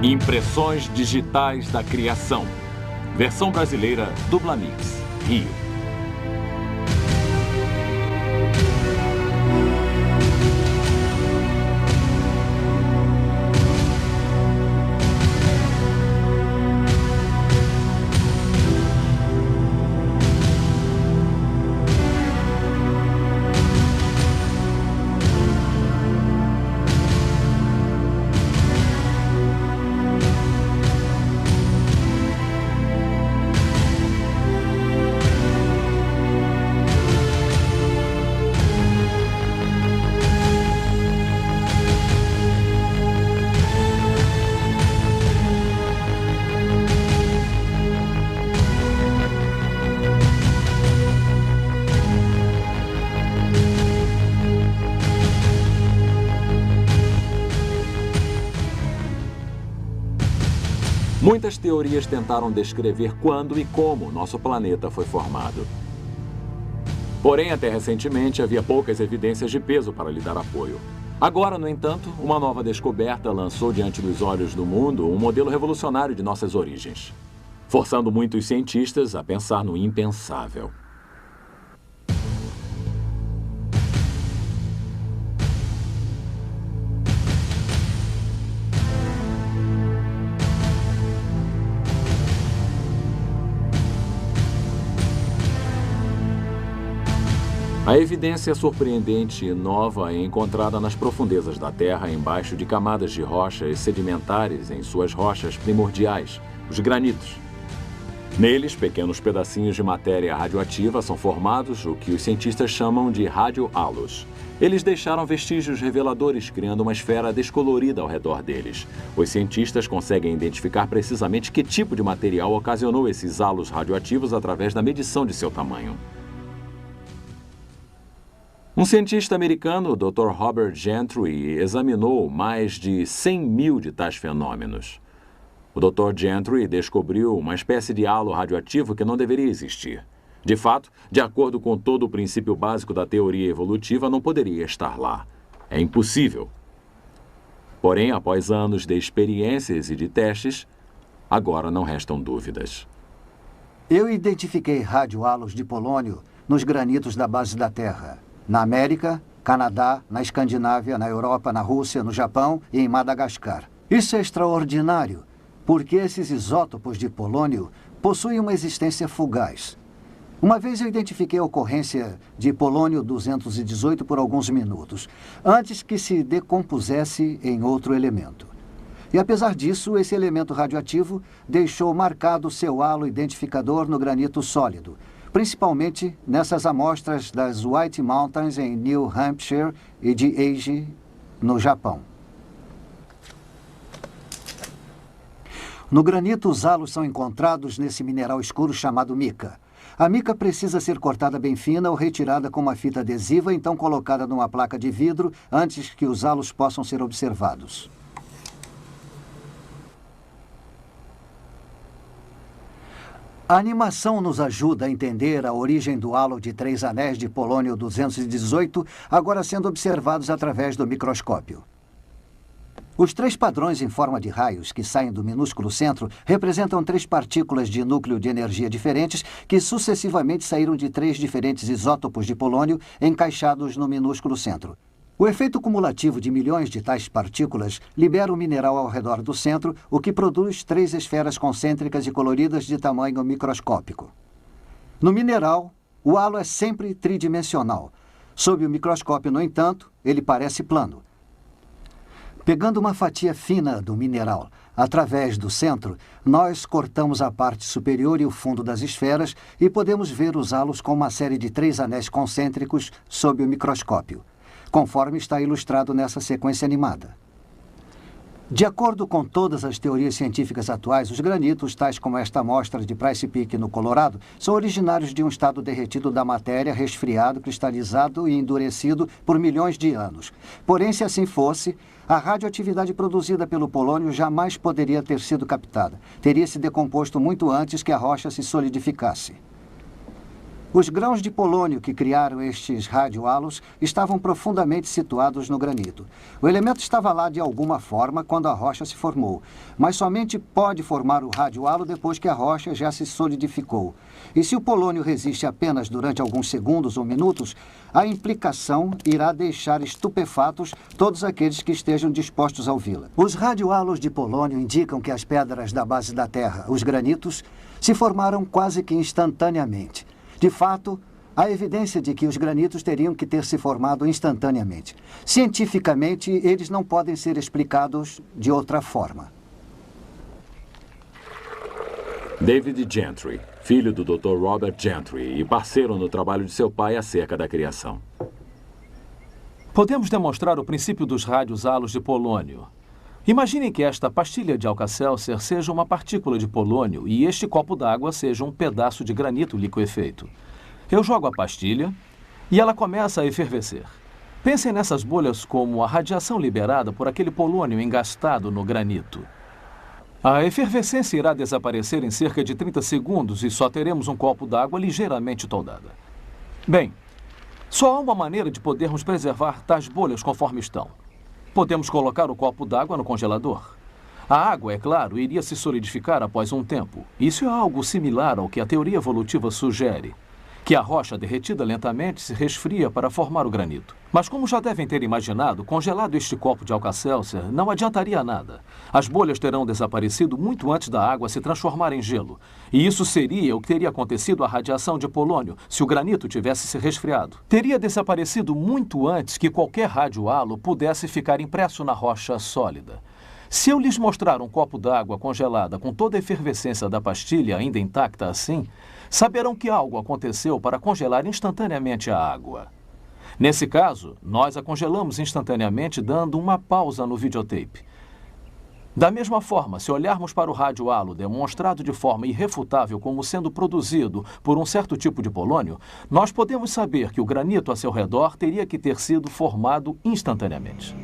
Impressões digitais da criação. Versão brasileira Dublamix, Rio. Muitas teorias tentaram descrever quando e como nosso planeta foi formado. Porém, até recentemente, havia poucas evidências de peso para lhe dar apoio. Agora, no entanto, uma nova descoberta lançou diante dos olhos do mundo um modelo revolucionário de nossas origens, forçando muitos cientistas a pensar no impensável. A evidência surpreendente e nova é encontrada nas profundezas da Terra, embaixo de camadas de rochas sedimentares em suas rochas primordiais, os granitos. Neles, pequenos pedacinhos de matéria radioativa são formados, o que os cientistas chamam de radiohalos. Eles deixaram vestígios reveladores, criando uma esfera descolorida ao redor deles. Os cientistas conseguem identificar precisamente que tipo de material ocasionou esses halos radioativos através da medição de seu tamanho. Um cientista americano, o Dr. Robert Gentry, examinou mais de 100 mil de tais fenômenos. O Dr. Gentry descobriu uma espécie de halo radioativo que não deveria existir. De fato, de acordo com todo o princípio básico da teoria evolutiva, não poderia estar lá. É impossível. Porém, após anos de experiências e de testes, agora não restam dúvidas. Eu identifiquei radiohalos de polônio nos granitos da base da Terra. Na América, Canadá, na Escandinávia, na Europa, na Rússia, no Japão e em Madagascar. Isso é extraordinário, porque esses isótopos de polônio possuem uma existência fugaz. Uma vez eu identifiquei a ocorrência de polônio-218 por alguns minutos, antes que se decompusesse em outro elemento. E apesar disso, esse elemento radioativo deixou marcado seu halo identificador no granito sólido, principalmente nessas amostras das White Mountains em New Hampshire e de Eiji, no Japão. No granito, os halos são encontrados nesse mineral escuro chamado mica. A mica precisa ser cortada bem fina ou retirada com uma fita adesiva, então colocada numa placa de vidro antes que os halos possam ser observados. A animação nos ajuda a entender a origem do halo de 3 anéis de polônio-218, agora sendo observados através do microscópio. Os 3 padrões em forma de raios que saem do minúsculo centro representam 3 partículas de núcleo de energia diferentes que sucessivamente saíram de 3 diferentes isótopos de polônio encaixados no minúsculo centro. O efeito cumulativo de milhões de tais partículas libera o mineral ao redor do centro, o que produz 3 esferas concêntricas e coloridas de tamanho microscópico. No mineral, o halo é sempre tridimensional. Sob o microscópio, no entanto, ele parece plano. Pegando uma fatia fina do mineral através do centro, nós cortamos a parte superior e o fundo das esferas e podemos ver os halos com uma série de 3 anéis concêntricos sob o microscópio, conforme está ilustrado nessa sequência animada. De acordo com todas as teorias científicas atuais, os granitos, tais como esta amostra de Price Peak no Colorado, são originários de um estado derretido da matéria, resfriado, cristalizado e endurecido por milhões de anos. Porém, se assim fosse, a radioatividade produzida pelo polônio jamais poderia ter sido captada. Teria se decomposto muito antes que a rocha se solidificasse. Os grãos de polônio que criaram estes radiohalos estavam profundamente situados no granito. O elemento estava lá de alguma forma quando a rocha se formou, mas somente pode formar o radiohalo depois que a rocha já se solidificou. E se o polônio resiste apenas durante alguns segundos ou minutos, a implicação irá deixar estupefatos todos aqueles que estejam dispostos a ouvi-la. Os radiohalos de polônio indicam que as pedras da base da Terra, os granitos, se formaram quase que instantaneamente. De fato, há evidência de que os granitos teriam que ter se formado instantaneamente. Cientificamente, eles não podem ser explicados de outra forma. David Gentry, filho do Dr. Robert Gentry e parceiro no trabalho de seu pai acerca da criação. Podemos demonstrar o princípio dos radiohalos de polônio. Imaginem que esta pastilha de Alka-Seltzer seja uma partícula de polônio e este copo d'água seja um pedaço de granito liquefeito. Eu jogo a pastilha e ela começa a efervescer. Pensem nessas bolhas como a radiação liberada por aquele polônio engastado no granito. A efervescência irá desaparecer em cerca de 30 segundos e só teremos um copo d'água ligeiramente toldada. Bem, só há uma maneira de podermos preservar tais bolhas conforme estão. Podemos colocar o copo d'água no congelador. A água, é claro, iria se solidificar após um tempo. Isso é algo similar ao que a teoria evolutiva sugere, que a rocha derretida lentamente se resfria para formar o granito. Mas como já devem ter imaginado, congelado este copo de Alka-Seltzer não adiantaria nada. As bolhas terão desaparecido muito antes da água se transformar em gelo. E isso seria o que teria acontecido à radiação de polônio se o granito tivesse se resfriado. Teria desaparecido muito antes que qualquer radiohalo pudesse ficar impresso na rocha sólida. Se eu lhes mostrar um copo d'água congelada com toda a efervescência da pastilha ainda intacta assim, saberão que algo aconteceu para congelar instantaneamente a água. Nesse caso, nós a congelamos instantaneamente dando uma pausa no videotape. Da mesma forma, se olharmos para o radiohalo demonstrado de forma irrefutável como sendo produzido por um certo tipo de polônio, nós podemos saber que o granito a seu redor teria que ter sido formado instantaneamente.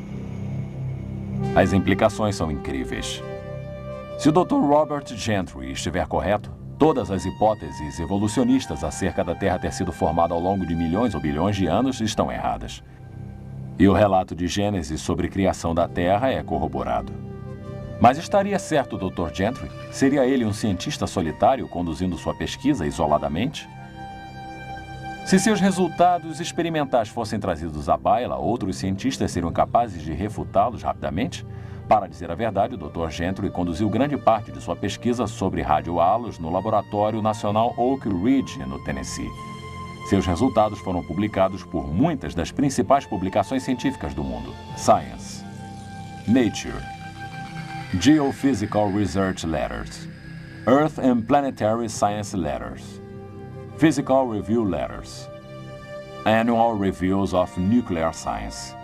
As implicações são incríveis. Se o Dr. Robert Gentry estiver correto, todas as hipóteses evolucionistas acerca da Terra ter sido formada ao longo de milhões ou bilhões de anos estão erradas. E o relato de Gênesis sobre a criação da Terra é corroborado. Mas estaria certo o Dr. Gentry? Seria ele um cientista solitário conduzindo sua pesquisa isoladamente? Se seus resultados experimentais fossem trazidos à baila, outros cientistas seriam capazes de refutá-los rapidamente? Para dizer a verdade, o Dr. Gentry conduziu grande parte de sua pesquisa sobre radiohalos no Laboratório Nacional Oak Ridge, no Tennessee. Seus resultados foram publicados por muitas das principais publicações científicas do mundo: Science, Nature, Geophysical Research Letters, Earth and Planetary Science Letters, Physical Review Letters, Annual Reviews of Nuclear Science.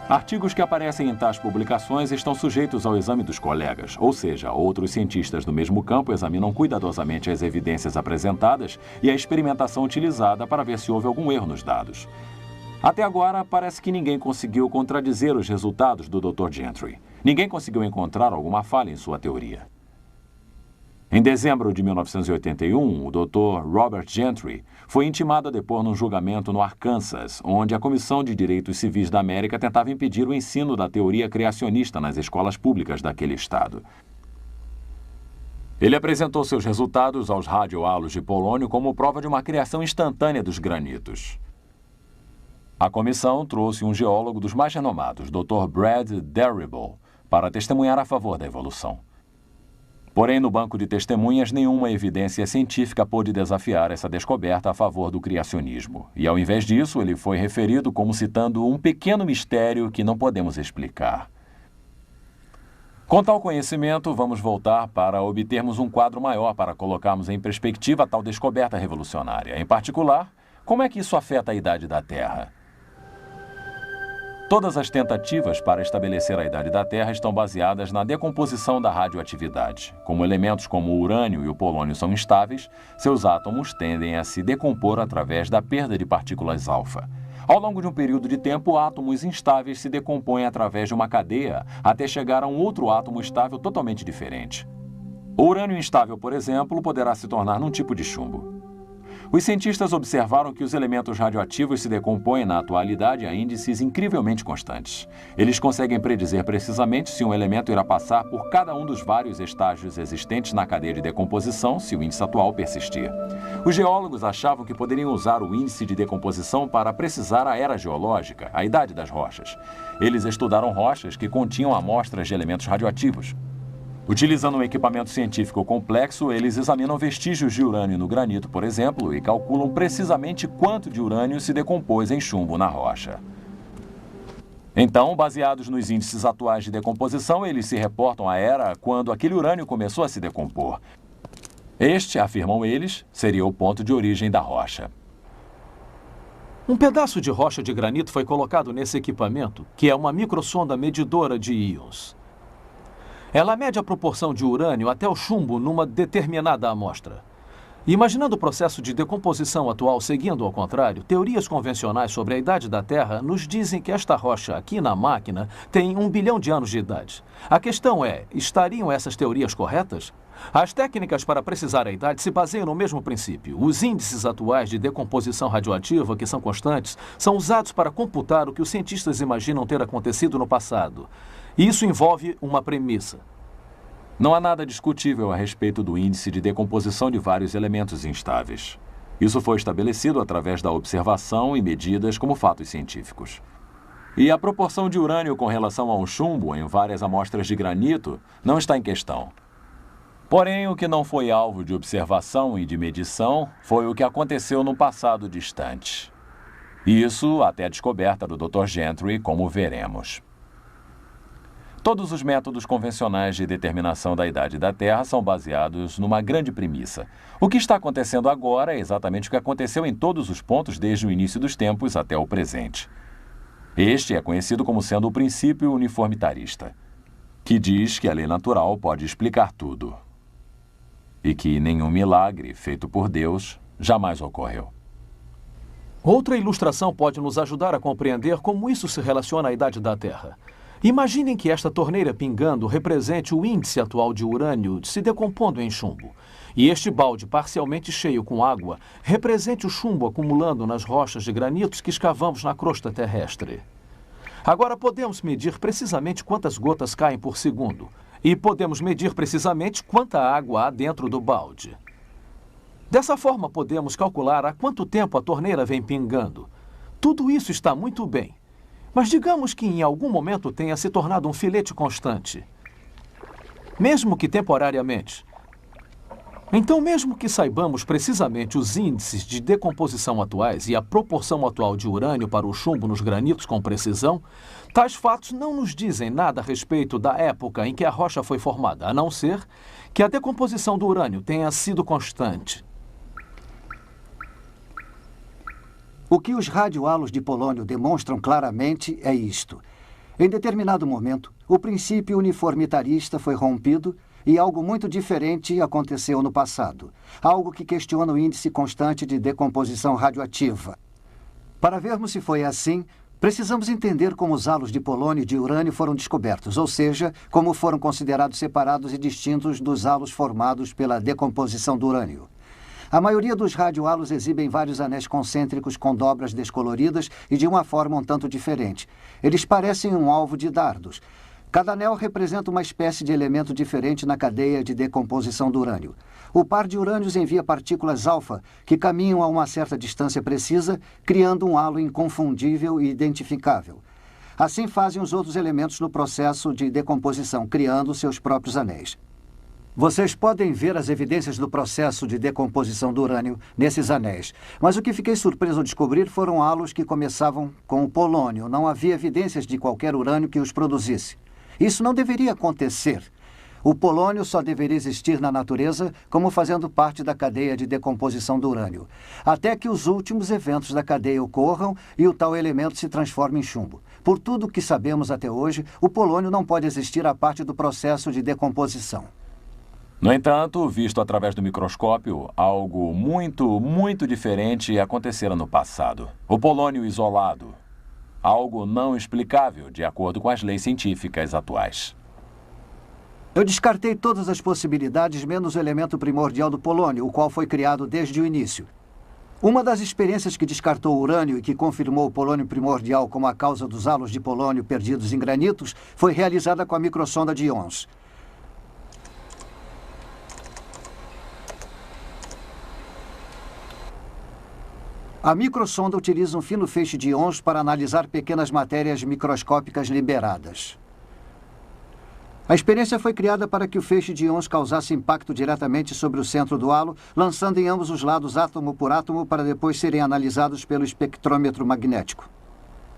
Artigos que aparecem em tais publicações estão sujeitos ao exame dos colegas, ou seja, outros cientistas do mesmo campo examinam cuidadosamente as evidências apresentadas e a experimentação utilizada para ver se houve algum erro nos dados. Até agora, parece que ninguém conseguiu contradizer os resultados do Dr. Gentry. Ninguém conseguiu encontrar alguma falha em sua teoria. Em dezembro de 1981, o Dr. Robert Gentry foi intimado a depor num julgamento no Arkansas, onde a Comissão de Direitos Civis da América tentava impedir o ensino da teoria criacionista nas escolas públicas daquele estado. Ele apresentou seus resultados aos radiohalos de polônio como prova de uma criação instantânea dos granitos. A comissão trouxe um geólogo dos mais renomados, Dr. Brad Derribble, para testemunhar a favor da evolução. Porém, no banco de testemunhas, nenhuma evidência científica pôde desafiar essa descoberta a favor do criacionismo. E, ao invés disso, ele foi referido como citando um pequeno mistério que não podemos explicar. Com tal conhecimento, vamos voltar para obtermos um quadro maior para colocarmos em perspectiva tal descoberta revolucionária. Em particular, como é que isso afeta a idade da Terra? Todas as tentativas para estabelecer a idade da Terra estão baseadas na decomposição da radioatividade. Como elementos como o urânio e o polônio são instáveis, seus átomos tendem a se decompor através da perda de partículas alfa. Ao longo de um período de tempo, átomos instáveis se decompõem através de uma cadeia até chegar a um outro átomo estável totalmente diferente. O urânio instável, por exemplo, poderá se tornar num tipo de chumbo. Os cientistas observaram que os elementos radioativos se decompõem na atualidade a índices incrivelmente constantes. Eles conseguem predizer precisamente se um elemento irá passar por cada um dos vários estágios existentes na cadeia de decomposição se o índice atual persistir. Os geólogos achavam que poderiam usar o índice de decomposição para precisar a era geológica, a idade das rochas. Eles estudaram rochas que continham amostras de elementos radioativos. Utilizando um equipamento científico complexo, eles examinam vestígios de urânio no granito, por exemplo, e calculam precisamente quanto de urânio se decompôs em chumbo na rocha. Então, baseados nos índices atuais de decomposição, eles se reportam à era quando aquele urânio começou a se decompor. Este, afirmam eles, seria o ponto de origem da rocha. Um pedaço de rocha de granito foi colocado nesse equipamento, que é uma microsonda medidora de íons. Ela mede a proporção de urânio até o chumbo numa determinada amostra. Imaginando o processo de decomposição atual seguindo ao contrário, teorias convencionais sobre a idade da Terra nos dizem que esta rocha aqui na máquina tem 1 bilhão de anos de idade. A questão é, estariam essas teorias corretas? As técnicas para precisar a idade se baseiam no mesmo princípio. Os índices atuais de decomposição radioativa, que são constantes, são usados para computar o que os cientistas imaginam ter acontecido no passado. Isso envolve uma premissa. Não há nada discutível a respeito do índice de decomposição de vários elementos instáveis. Isso foi estabelecido através da observação e medidas como fatos científicos. E a proporção de urânio com relação ao chumbo em várias amostras de granito não está em questão. Porém, o que não foi alvo de observação e de medição foi o que aconteceu no passado distante. Isso até a descoberta do Dr. Gentry, como veremos. Todos os métodos convencionais de determinação da idade da Terra são baseados numa grande premissa. O que está acontecendo agora é exatamente o que aconteceu em todos os pontos desde o início dos tempos até o presente. Este é conhecido como sendo o princípio uniformitarista, que diz que a lei natural pode explicar tudo e que nenhum milagre feito por Deus jamais ocorreu. Outra ilustração pode nos ajudar a compreender como isso se relaciona à idade da Terra. Imaginem que esta torneira pingando represente o índice atual de urânio se decompondo em chumbo. E este balde parcialmente cheio com água represente o chumbo acumulando nas rochas de granitos que escavamos na crosta terrestre. Agora podemos medir precisamente quantas gotas caem por segundo. E podemos medir precisamente quanta água há dentro do balde. Dessa forma podemos calcular há quanto tempo a torneira vem pingando. Tudo isso está muito bem. Mas digamos que em algum momento tenha se tornado um filete constante. Mesmo que temporariamente. Então, mesmo que saibamos precisamente os índices de decomposição atuais e a proporção atual de urânio para o chumbo nos granitos com precisão, tais fatos não nos dizem nada a respeito da época em que a rocha foi formada, a não ser que a decomposição do urânio tenha sido constante. O que os radiohalos de polônio demonstram claramente é isto. Em determinado momento, o princípio uniformitarista foi rompido e algo muito diferente aconteceu no passado. Algo que questiona o índice constante de decomposição radioativa. Para vermos se foi assim, precisamos entender como os halos de polônio e de urânio foram descobertos, ou seja, como foram considerados separados e distintos dos halos formados pela decomposição do urânio. A maioria dos radiohalos exibem vários anéis concêntricos com dobras descoloridas e de uma forma um tanto diferente. Eles parecem um alvo de dardos. Cada anel representa uma espécie de elemento diferente na cadeia de decomposição do urânio. O par de urânios envia partículas alfa, que caminham a uma certa distância precisa, criando um halo inconfundível e identificável. Assim fazem os outros elementos no processo de decomposição, criando seus próprios anéis. Vocês podem ver as evidências do processo de decomposição do urânio nesses anéis. Mas o que fiquei surpreso ao descobrir foram halos que começavam com o polônio. Não havia evidências de qualquer urânio que os produzisse. Isso não deveria acontecer. O polônio só deveria existir na natureza como fazendo parte da cadeia de decomposição do urânio, até que os últimos eventos da cadeia ocorram e o tal elemento se transforme em chumbo. Por tudo o que sabemos até hoje, o polônio não pode existir à parte do processo de decomposição. No entanto, visto através do microscópio, algo muito diferente acontecera no passado. O polônio isolado. Algo não explicável, de acordo com as leis científicas atuais. Eu descartei todas as possibilidades, menos o elemento primordial do polônio, o qual foi criado desde o início. Uma das experiências que descartou o urânio e que confirmou o polônio primordial como a causa dos halos de polônio perdidos em granitos foi realizada com a microsonda de íons. A microsonda utiliza um fino feixe de íons para analisar pequenas matérias microscópicas liberadas. A experiência foi criada para que o feixe de íons causasse impacto diretamente sobre o centro do halo, lançando em ambos os lados átomo por átomo para depois serem analisados pelo espectrômetro magnético.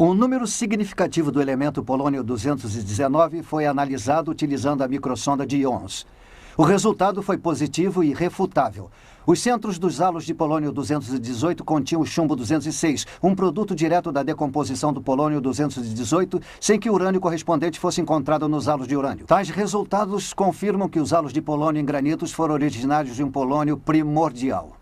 Um número significativo do elemento polônio-219 foi analisado utilizando a microsonda de íons. O resultado foi positivo e irrefutável. Os centros dos halos de polônio-218 continham o chumbo-206, um produto direto da decomposição do polônio-218, sem que o urânio correspondente fosse encontrado nos halos de urânio. Tais resultados confirmam que os halos de polônio em granitos foram originários de um polônio primordial.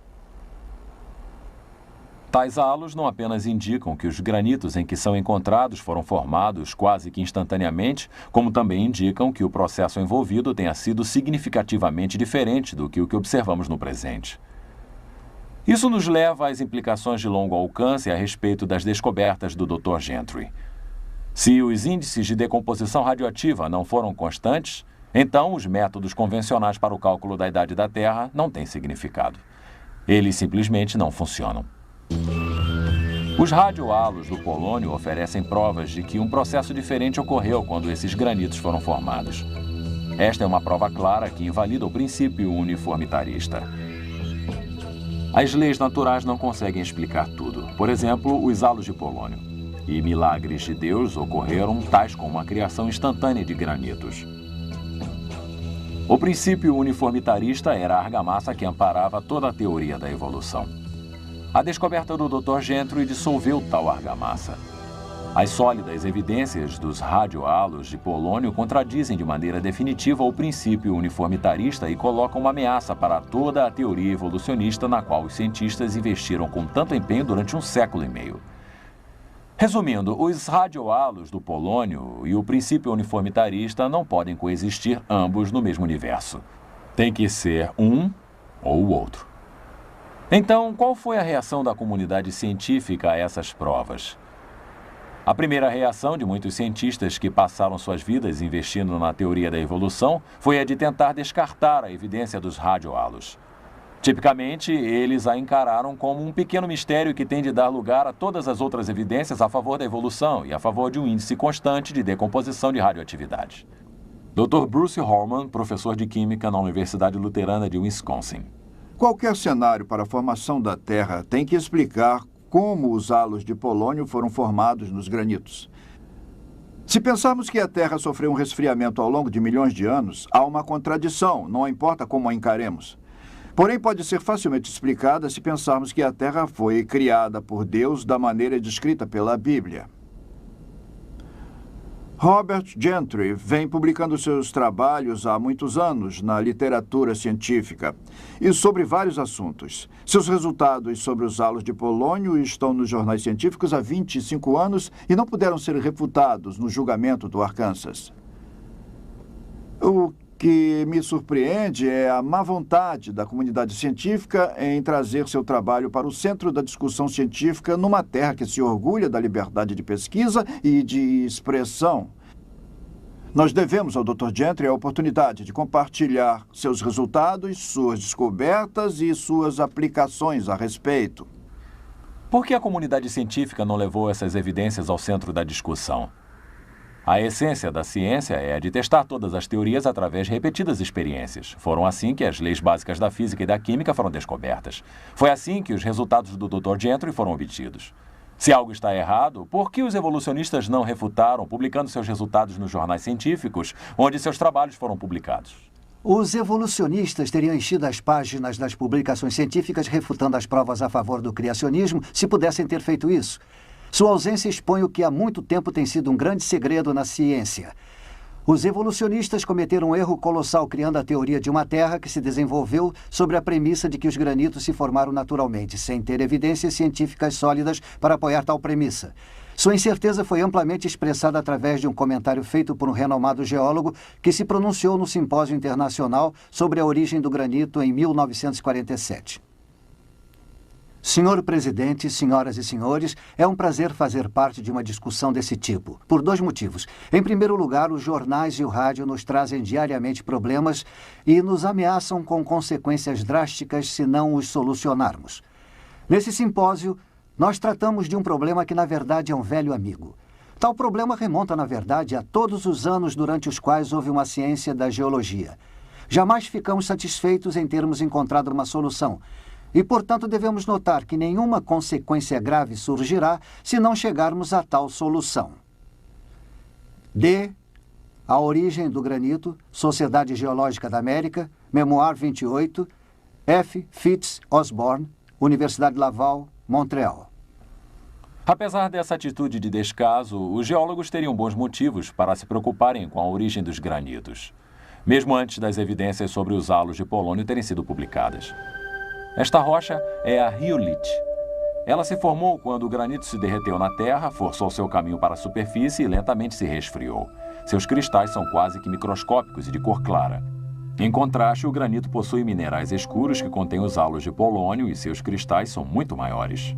Tais halos não apenas indicam que os granitos em que são encontrados foram formados quase que instantaneamente, como também indicam que o processo envolvido tenha sido significativamente diferente do que o que observamos no presente. Isso nos leva às implicações de longo alcance a respeito das descobertas do Dr. Gentry. Se os índices de decomposição radioativa não foram constantes, então os métodos convencionais para o cálculo da idade da Terra não têm significado. Eles simplesmente não funcionam. Os radiohalos do polônio oferecem provas de que um processo diferente ocorreu quando esses granitos foram formados. Esta é uma prova clara que invalida o princípio uniformitarista. As leis naturais não conseguem explicar tudo. Por exemplo, os halos de polônio. E milagres de Deus ocorreram, tais como a criação instantânea de granitos. O princípio uniformitarista era a argamassa que amparava toda a teoria da evolução. A descoberta do Dr. Gentry dissolveu tal argamassa. As sólidas evidências dos radiohalos de polônio contradizem de maneira definitiva o princípio uniformitarista e colocam uma ameaça para toda a teoria evolucionista na qual os cientistas investiram com tanto empenho durante um século e meio. Resumindo, os radiohalos do polônio e o princípio uniformitarista não podem coexistir ambos no mesmo universo. Tem que ser um ou o outro. Então, qual foi a reação da comunidade científica a essas provas? A primeira reação de muitos cientistas que passaram suas vidas investindo na teoria da evolução foi a de tentar descartar a evidência dos radiohalos. Tipicamente, eles a encararam como um pequeno mistério que tem de dar lugar a todas as outras evidências a favor da evolução e a favor de um índice constante de decomposição de radioatividade. Dr. Bruce Horman, professor de Química na Universidade Luterana de Wisconsin. Qualquer cenário para a formação da Terra tem que explicar como os halos de polônio foram formados nos granitos. Se pensarmos que a Terra sofreu um resfriamento ao longo de milhões de anos, há uma contradição, não importa como a encaremos. Porém, pode ser facilmente explicada se pensarmos que a Terra foi criada por Deus da maneira descrita pela Bíblia. Robert Gentry vem publicando seus trabalhos há muitos anos na literatura científica e sobre vários assuntos. Seus resultados sobre os halos de polônio estão nos jornais científicos há 25 anos e não puderam ser refutados no julgamento do Arkansas. O que me surpreende é a má vontade da comunidade científica em trazer seu trabalho para o centro da discussão científica numa terra que se orgulha da liberdade de pesquisa e de expressão. Nós devemos ao Dr. Gentry a oportunidade de compartilhar seus resultados, suas descobertas e suas aplicações a respeito. Por que a comunidade científica não levou essas evidências ao centro da discussão? A essência da ciência é a de testar todas as teorias através de repetidas experiências. Foram assim que as leis básicas da física e da química foram descobertas. Foi assim que os resultados do Dr. Gentry foram obtidos. Se algo está errado, por que os evolucionistas não refutaram, publicando seus resultados nos jornais científicos, onde seus trabalhos foram publicados? Os evolucionistas teriam enchido as páginas das publicações científicas refutando as provas a favor do criacionismo se pudessem ter feito isso. Sua ausência expõe o que há muito tempo tem sido um grande segredo na ciência. Os evolucionistas cometeram um erro colossal criando a teoria de uma Terra que se desenvolveu sobre a premissa de que os granitos se formaram naturalmente, sem ter evidências científicas sólidas para apoiar tal premissa. Sua incerteza foi amplamente expressada através de um comentário feito por um renomado geólogo que se pronunciou no Simpósio Internacional sobre a origem do granito em 1947. Senhor presidente, senhoras e senhores, é um prazer fazer parte de uma discussão desse tipo, por 2 motivos. Em primeiro lugar, os jornais e o rádio nos trazem diariamente problemas e nos ameaçam com consequências drásticas se não os solucionarmos. Nesse simpósio, nós tratamos de um problema que, na verdade, é um velho amigo. Tal problema remonta, na verdade, a todos os anos durante os quais houve uma ciência da geologia. Jamais ficamos satisfeitos em termos encontrado uma solução. E, portanto, devemos notar que nenhuma consequência grave surgirá se não chegarmos a tal solução. D. A origem do granito, Sociedade Geológica da América, Memoir 28, F. Fitz Osborne, Universidade Laval, Montreal. Apesar dessa atitude de descaso, os geólogos teriam bons motivos para se preocuparem com a origem dos granitos, mesmo antes das evidências sobre os halos de polônio terem sido publicadas. Esta rocha é a riolite. Ela se formou quando o granito se derreteu na terra, forçou seu caminho para a superfície e lentamente se resfriou. Seus cristais são quase que microscópicos e de cor clara. Em contraste, o granito possui minerais escuros que contêm os halos de polônio e seus cristais são muito maiores.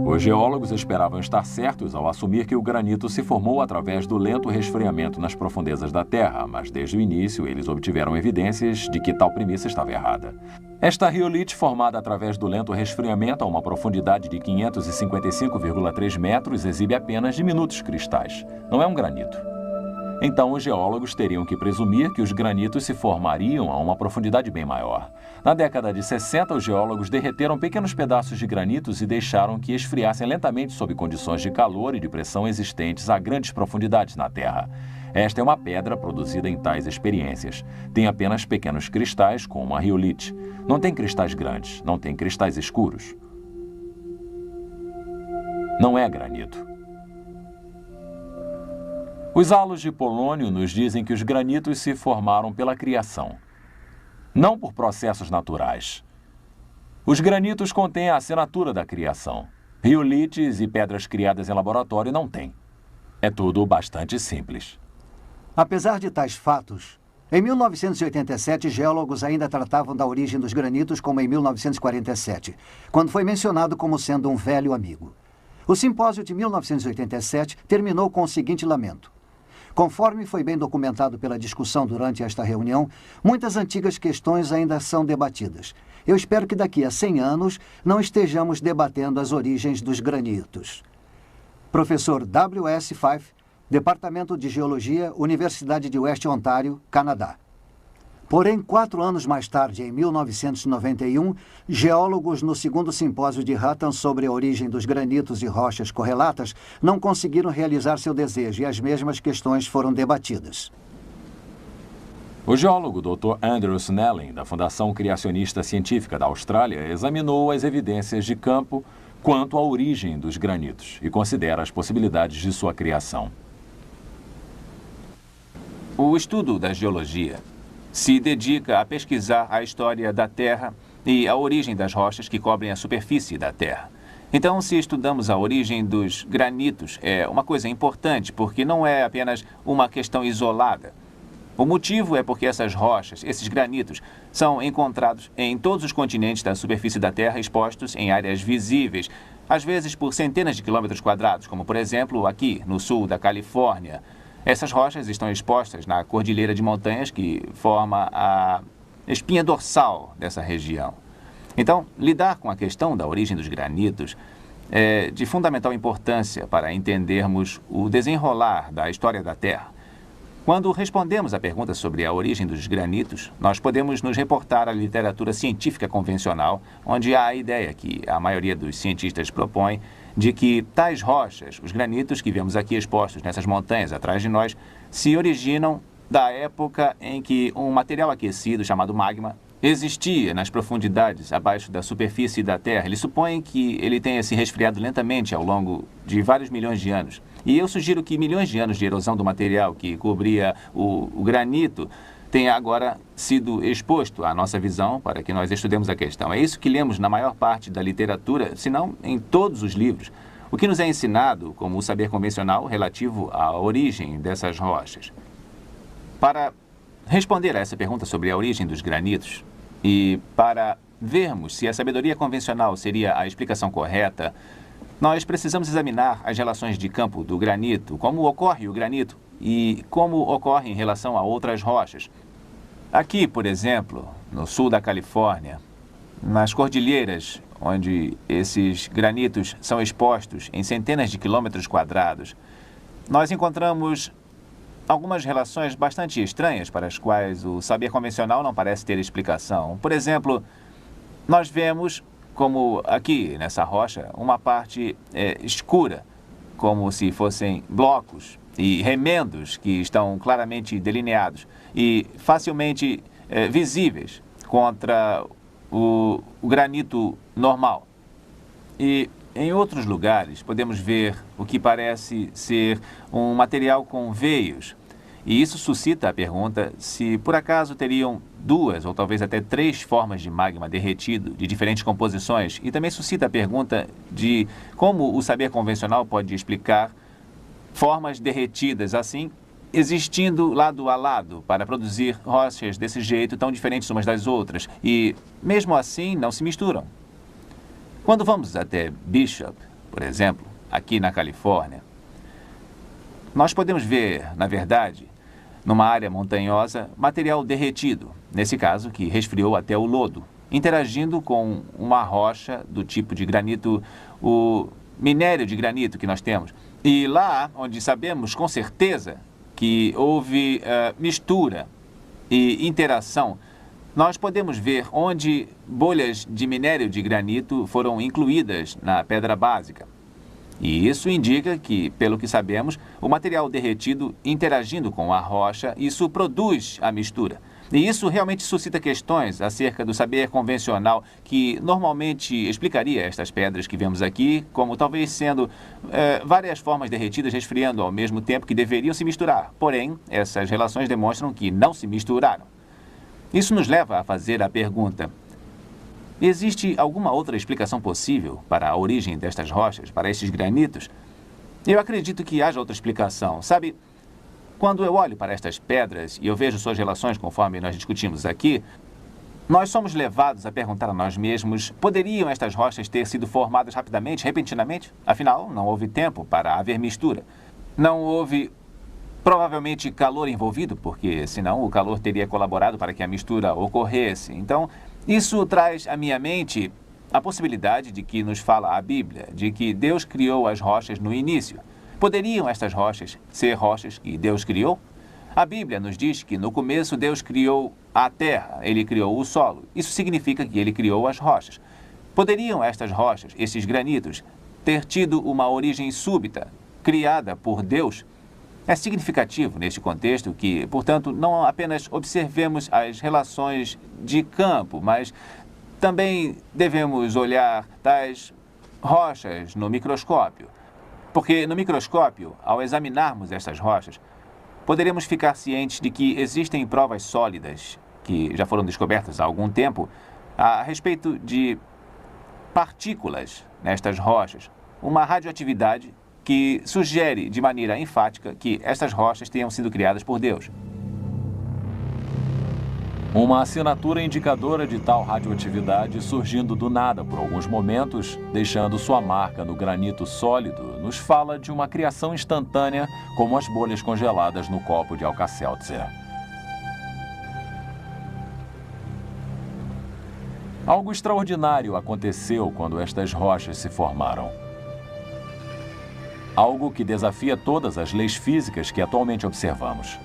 Os geólogos esperavam estar certos ao assumir que o granito se formou através do lento resfriamento nas profundezas da Terra, mas desde o início eles obtiveram evidências de que tal premissa estava errada. Esta riolite, formada através do lento resfriamento a uma profundidade de 555,3 metros, exibe apenas diminutos cristais. Não é um granito. Então, os geólogos teriam que presumir que os granitos se formariam a uma profundidade bem maior. Na década de 60, os geólogos derreteram pequenos pedaços de granitos e deixaram que esfriassem lentamente sob condições de calor e de pressão existentes a grandes profundidades na Terra. Esta é uma pedra produzida em tais experiências. Tem apenas pequenos cristais, como a riolite. Não tem cristais grandes, não tem cristais escuros. Não é granito. Os halos de polônio nos dizem que os granitos se formaram pela criação, não por processos naturais. Os granitos contêm a assinatura da criação. Riolites e pedras criadas em laboratório não têm. É tudo bastante simples. Apesar de tais fatos, em 1987, geólogos ainda tratavam da origem dos granitos como em 1947, quando foi mencionado como sendo um velho amigo. O simpósio de 1987 terminou com o seguinte lamento. Conforme foi bem documentado pela discussão durante esta reunião, muitas antigas questões ainda são debatidas. Eu espero que daqui a 100 anos não estejamos debatendo as origens dos granitos. Professor W.S. Fife, Departamento de Geologia, Universidade de West Ontário, Canadá. Porém, 4 anos mais tarde, em 1991, geólogos no segundo simpósio de Hutton sobre a origem dos granitos e rochas correlatas não conseguiram realizar seu desejo e as mesmas questões foram debatidas. O geólogo Dr. Andrew Snelling, da Fundação Criacionista Científica da Austrália, examinou as evidências de campo quanto à origem dos granitos e considera as possibilidades de sua criação. O estudo da geologia se dedica a pesquisar a história da Terra e a origem das rochas que cobrem a superfície da Terra. Então, se estudamos a origem dos granitos, é uma coisa importante, porque não é apenas uma questão isolada. O motivo é porque essas rochas, esses granitos, são encontrados em todos os continentes da superfície da Terra, expostos em áreas visíveis, às vezes por centenas de quilômetros quadrados, como, por exemplo, aqui no sul da Califórnia. Essas rochas estão expostas na cordilheira de montanhas que forma a espinha dorsal dessa região. Então, lidar com a questão da origem dos granitos é de fundamental importância para entendermos o desenrolar da história da Terra. Quando respondemos à pergunta sobre a origem dos granitos, nós podemos nos reportar à literatura científica convencional, onde há a ideia que a maioria dos cientistas propõe de que tais rochas, os granitos que vemos aqui expostos nessas montanhas atrás de nós, se originam da época em que um material aquecido chamado magma existia nas profundidades abaixo da superfície da Terra. Ele supõe que ele tenha se resfriado lentamente ao longo de vários milhões de anos. E eu sugiro que milhões de anos de erosão do material que cobria o granito tenha agora sido exposto à nossa visão para que nós estudemos a questão. É isso que lemos na maior parte da literatura, se não em todos os livros. O que nos é ensinado como o saber convencional relativo à origem dessas rochas. Para responder a essa pergunta sobre a origem dos granitos e para vermos se a sabedoria convencional seria a explicação correta, nós precisamos examinar as relações de campo do granito, como ocorre o granito e como ocorre em relação a outras rochas. Aqui, por exemplo, no sul da Califórnia, nas cordilheiras, onde esses granitos são expostos em centenas de quilômetros quadrados, nós encontramos algumas relações bastante estranhas para as quais o saber convencional não parece ter explicação. Por exemplo, nós vemos, como aqui nessa rocha, uma parte escura, como se fossem blocos e remendos que estão claramente delineados e facilmente visíveis contra o granito normal. E em outros lugares podemos ver o que parece ser um material com veios. E isso suscita a pergunta se por acaso teriam 2 ou talvez até 3 formas de magma derretido de diferentes composições. E também suscita a pergunta de como o saber convencional pode explicar formas derretidas assim, existindo lado a lado para produzir rochas desse jeito tão diferentes umas das outras. E mesmo assim não se misturam. Quando vamos até Bishop, por exemplo, aqui na Califórnia, nós podemos ver, na verdade, numa área montanhosa, material derretido, nesse caso que resfriou até o lodo, interagindo com uma rocha do tipo de granito, o minério de granito que nós temos. E lá onde sabemos com certeza que houve mistura e interação, nós podemos ver onde bolhas de minério de granito foram incluídas na pedra básica. E isso indica que, pelo que sabemos, o material derretido interagindo com a rocha, isso produz a mistura. E isso realmente suscita questões acerca do saber convencional que normalmente explicaria estas pedras que vemos aqui como talvez sendo várias formas derretidas resfriando ao mesmo tempo que deveriam se misturar. Porém, essas relações demonstram que não se misturaram. Isso nos leva a fazer a pergunta: existe alguma outra explicação possível para a origem destas rochas, para estes granitos? Eu acredito que haja outra explicação. Sabe, quando eu olho para estas pedras e eu vejo suas relações conforme nós discutimos aqui, nós somos levados a perguntar a nós mesmos: poderiam estas rochas ter sido formadas rapidamente, repentinamente? Afinal, não houve tempo para haver mistura. Não houve provavelmente calor envolvido, porque senão o calor teria colaborado para que a mistura ocorresse. Então, isso traz à minha mente a possibilidade de que nos fala a Bíblia, de que Deus criou as rochas no início. Poderiam estas rochas ser rochas que Deus criou? A Bíblia nos diz que no começo Deus criou a terra, Ele criou o solo. Isso significa que Ele criou as rochas. Poderiam estas rochas, esses granitos, ter tido uma origem súbita, criada por Deus? É significativo neste contexto que, portanto, não apenas observemos as relações de campo, mas também devemos olhar tais rochas no microscópio. Porque no microscópio, ao examinarmos estas rochas, poderemos ficar cientes de que existem provas sólidas, que já foram descobertas há algum tempo, a respeito de partículas nestas rochas, uma radioatividade que sugere de maneira enfática que estas rochas tenham sido criadas por Deus. Uma assinatura indicadora de tal radioatividade surgindo do nada por alguns momentos, deixando sua marca no granito sólido, nos fala de uma criação instantânea como as bolhas congeladas no copo de Alka-Seltzer. Algo extraordinário aconteceu quando estas rochas se formaram. Algo que desafia todas as leis físicas que atualmente observamos.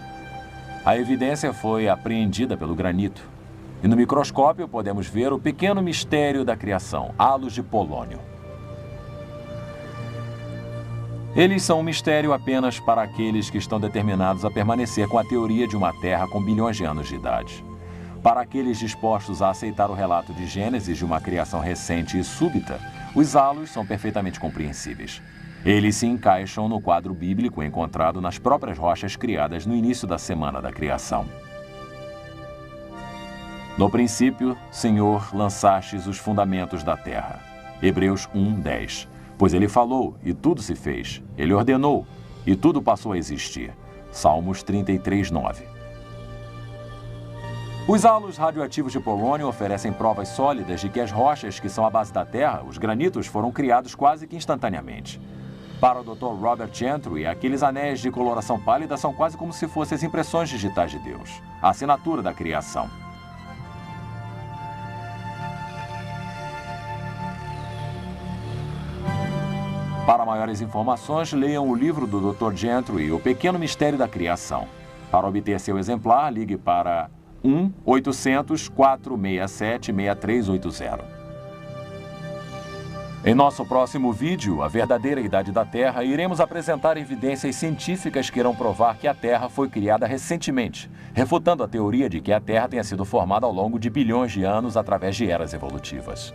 A evidência foi apreendida pelo granito. E no microscópio podemos ver o pequeno mistério da criação, halos de polônio. Eles são um mistério apenas para aqueles que estão determinados a permanecer com a teoria de uma Terra com bilhões de anos de idade. Para aqueles dispostos a aceitar o relato de Gênesis de uma criação recente e súbita, os halos são perfeitamente compreensíveis. Eles se encaixam no quadro bíblico encontrado nas próprias rochas criadas no início da semana da criação. No princípio, Senhor, lançastes os fundamentos da terra. Hebreus 1:10. Pois ele falou, e tudo se fez. Ele ordenou, e tudo passou a existir. Salmos 33:9. Os halos radioativos de polônio oferecem provas sólidas de que as rochas que são a base da Terra, os granitos, foram criados quase que instantaneamente. Para o Dr. Robert Gentry, aqueles anéis de coloração pálida são quase como se fossem as impressões digitais de Deus, a assinatura da criação. Para maiores informações, leiam o livro do Dr. Gentry, O Pequeno Mistério da Criação. Para obter seu exemplar, ligue para 1-800-467-6380. Em nosso próximo vídeo, A Verdadeira Idade da Terra, iremos apresentar evidências científicas que irão provar que a Terra foi criada recentemente, refutando a teoria de que a Terra tenha sido formada ao longo de bilhões de anos através de eras evolutivas.